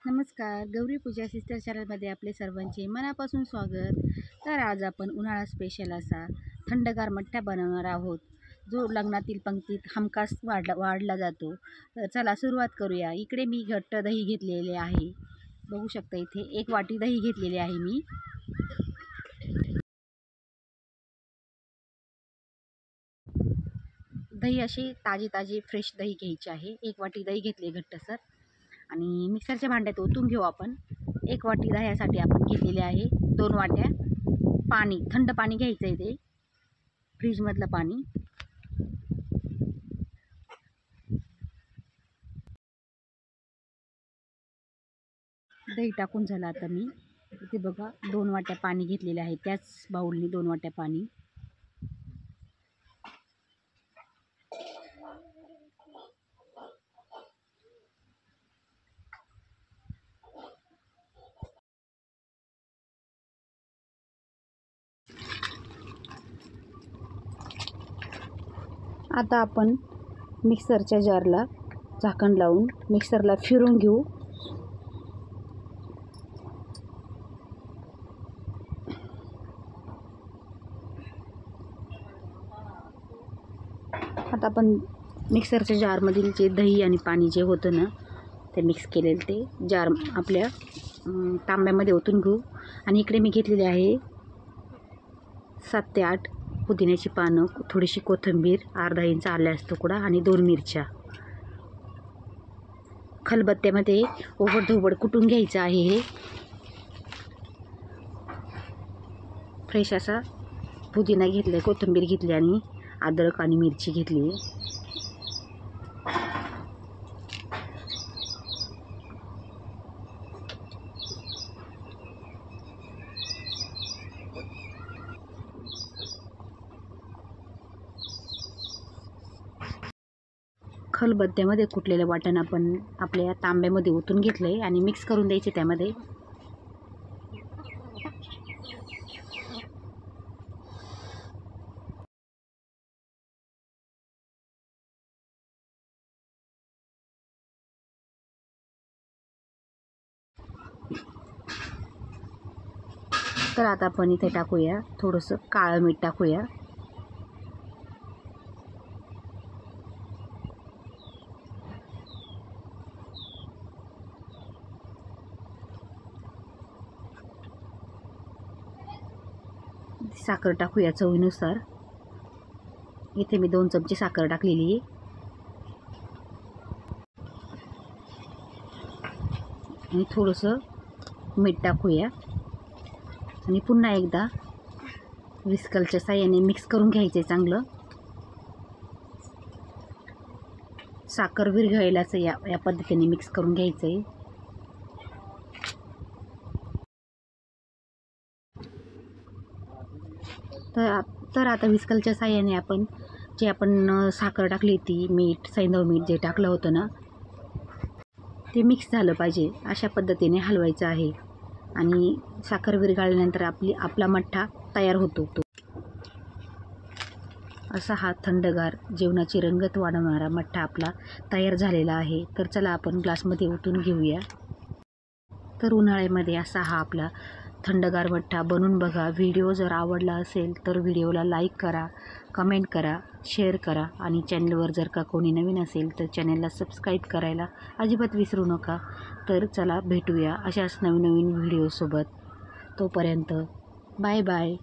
नमस्कार, गौरी पूजा सिस्टर चॅनलमध्ये आपले सर्वांचे मनापासून स्वागत. तर आज आपण उन्हाळा स्पेशल असा थंडगार मठ्ठा बनवणार आहोत, जो लग्नातील पंक्तीत हमखास वाढला जातो. तर चला सुरुवात करूया. इकडे मी घट्ट दही घेतलेले आहे. बघू शकता इथे 1 वाटी दही घेतलेले आहे मी. दही अशी ताजी फ्रेश दही घ्यायची आहे. 1 वाटी दही घेतले घट्टसर आणि मिक्सरच्या भांड्यात ओतून घेऊ आपण. 1 वाटी दह्यासाठी आपण घेतलेले आहे 2 वाट्या पाणी. थंड पाणी घ्यायचं आहे, ते फ्रीजमधलं पाणी. दही टाकून झालं. आता मी इथे बघा 2 वाट्या पाणी घेतलेले आहे, त्याच बाउलनी 2 वाट्या पाणी. आता आपण मिक्सरच्या जारला झाकण लावून मिक्सरला फिरून घेऊ. आता आपण मिक्सरच्या जारमधील जे दही आणि पाणी जे होतं ना, ते मिक्स केलेलं ते जार आपल्या तांब्यामध्ये ओतून घेऊ. आणि इकडे मी घेतलेले आहे 7 ते 8 पुदिन्याची पानं, थोडीशी कोथिंबीर, अर्धा इंच आल्याचा तुकडा आणि 2 मिरच्या. खलबत्त्यामध्ये ओबडधोबड कुटून घ्यायचं आहे. हे फ्रेश असा पुदिना घेतला, कोथिंबीर घेतली आणि अद्रक आणि मिरची घेतली. खलबत्त्यामध्ये कुटलेलं वाटण आपण आपल्या तांब्यामध्ये ओतून घेतलं आहे आणि मिक्स करून द्यायचे त्यामध्ये. तर आता आपण इथे टाकूया थोडंसं काळं मीठ टाकूया. साखर टाकूया चवीनुसार. इथे मी 2 चमचे साखर टाकलेली आहे. आणि थोडंसं मीठ टाकूया आणि पुन्हा एकदा विस्कलच्या साहाय्याने मिक्स करून घ्यायचं आहे चांगलं. साखर विरघळेलाच या पद्धतीने मिक्स करून घ्यायचं आहे. तर आता विस्कलच्या साहाय्याने आपण साखर टाकली ती मीठ, सैंधव मीठ जे टाकलं होतं ना, ते मिक्स झालं पाहिजे. अशा पद्धतीने हलवायचं आहे आणि साखर विरघळल्यानंतर आपला मठ्ठा तयार होतो. असा हा थंडगार जेवणाची रंगत वाढवणारा मठ्ठा आपला तयार झालेला आहे. तर चला आपण ग्लासमध्ये ओतून घेऊया. तर उन्हाळ्यामध्ये असा हा आपला थंडगार मठ्ठा बनवून बघा. व्हिडिओ जर आवडला असेल तर व्हिडिओला लाईक करा, कमेंट करा, शेअर करा आणि चॅनलवर जर का कोणी नवीन असेल तर चॅनलला सबस्क्राईब करायला अजिबात विसरू नका. तर चला भेटूया अशाच नवीन व्हिडिओसोबत. तोपर्यंत बाय बाय.